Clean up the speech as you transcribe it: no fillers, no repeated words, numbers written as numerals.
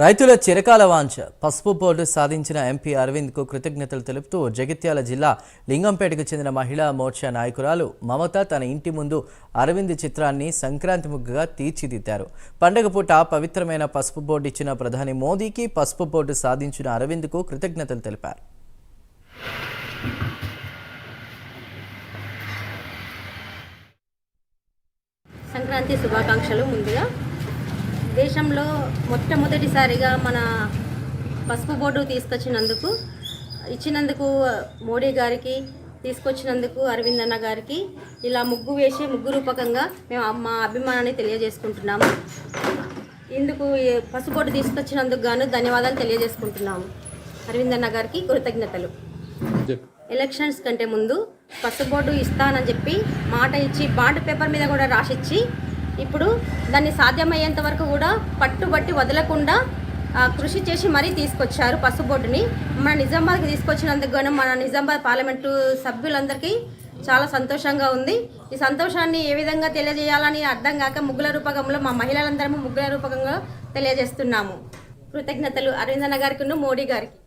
రైతుల చిరకాల వాంఛ పసుపు బోర్డు సాధించిన ఎంపీ అరవింద్కు కృతజ్ఞతలు తెలుపుతూ జగిత్యాల జిల్లా లింగంపేటకు చెందిన మహిళా మోర్చా నాయకురాలు మమత తన ఇంటి ముందు అరవింద్ చిత్రాన్ని సంక్రాంతి ముగ్గుగా తీర్చిదిద్దారు. పండగ పూట పవిత్రమైన పసుపు బోర్డు ఇచ్చిన ప్రధాని మోదీకి పసుపు బోర్డు సాధించిన అరవింద్కు కృతజ్ఞతలు తెలిపారు. సంక్రాంతి శుభాకాంక్షలు. ముందుగా దేశంలో మొట్టమొదటిసారిగా మన పసుపు బోర్డు ఇచ్చినందుకు మోడీ గారికి, తీసుకొచ్చినందుకు అరవింద్ అన్న గారికి ఇలా ముగ్గు వేసి ముగ్గు రూపకంగా మేము మా అభిమానాన్ని తెలియజేసుకుంటున్నాము. ఇందుకు పసుపు బోర్డు తీసుకొచ్చినందుకు గాను ధన్యవాదాలు తెలియజేసుకుంటున్నాము. అరవింద్ అన్న గారికి కృతజ్ఞతలు. ఎలక్షన్స్ కంటే ముందు పసుపు బోర్డు ఇస్తానని చెప్పి మాట ఇచ్చి బాండ్ పేపర్ మీద కూడా రాసిచ్చి ఇప్పుడు దాన్ని సాధ్యమయ్యేంత వరకు కూడా పట్టుబట్టి వదలకుండా కృషి చేసి మరీ తీసుకొచ్చారు పసుపు బోర్డుని. మన నిజామాబాద్కి తీసుకొచ్చినందుకు గాను మన నిజామాబాద్ పార్లమెంటు సభ్యులందరికీ చాలా సంతోషంగా ఉంది. ఈ సంతోషాన్ని ఏ విధంగా తెలియజేయాలని అర్థం కాక ముగ్గుల రూపకంలో మా మహిళలందరము ముగ్గుల రూపకంగా తెలియజేస్తున్నాము. కృతజ్ఞతలు అరవింద్ అన్న గారికి, మోడీ గారికి.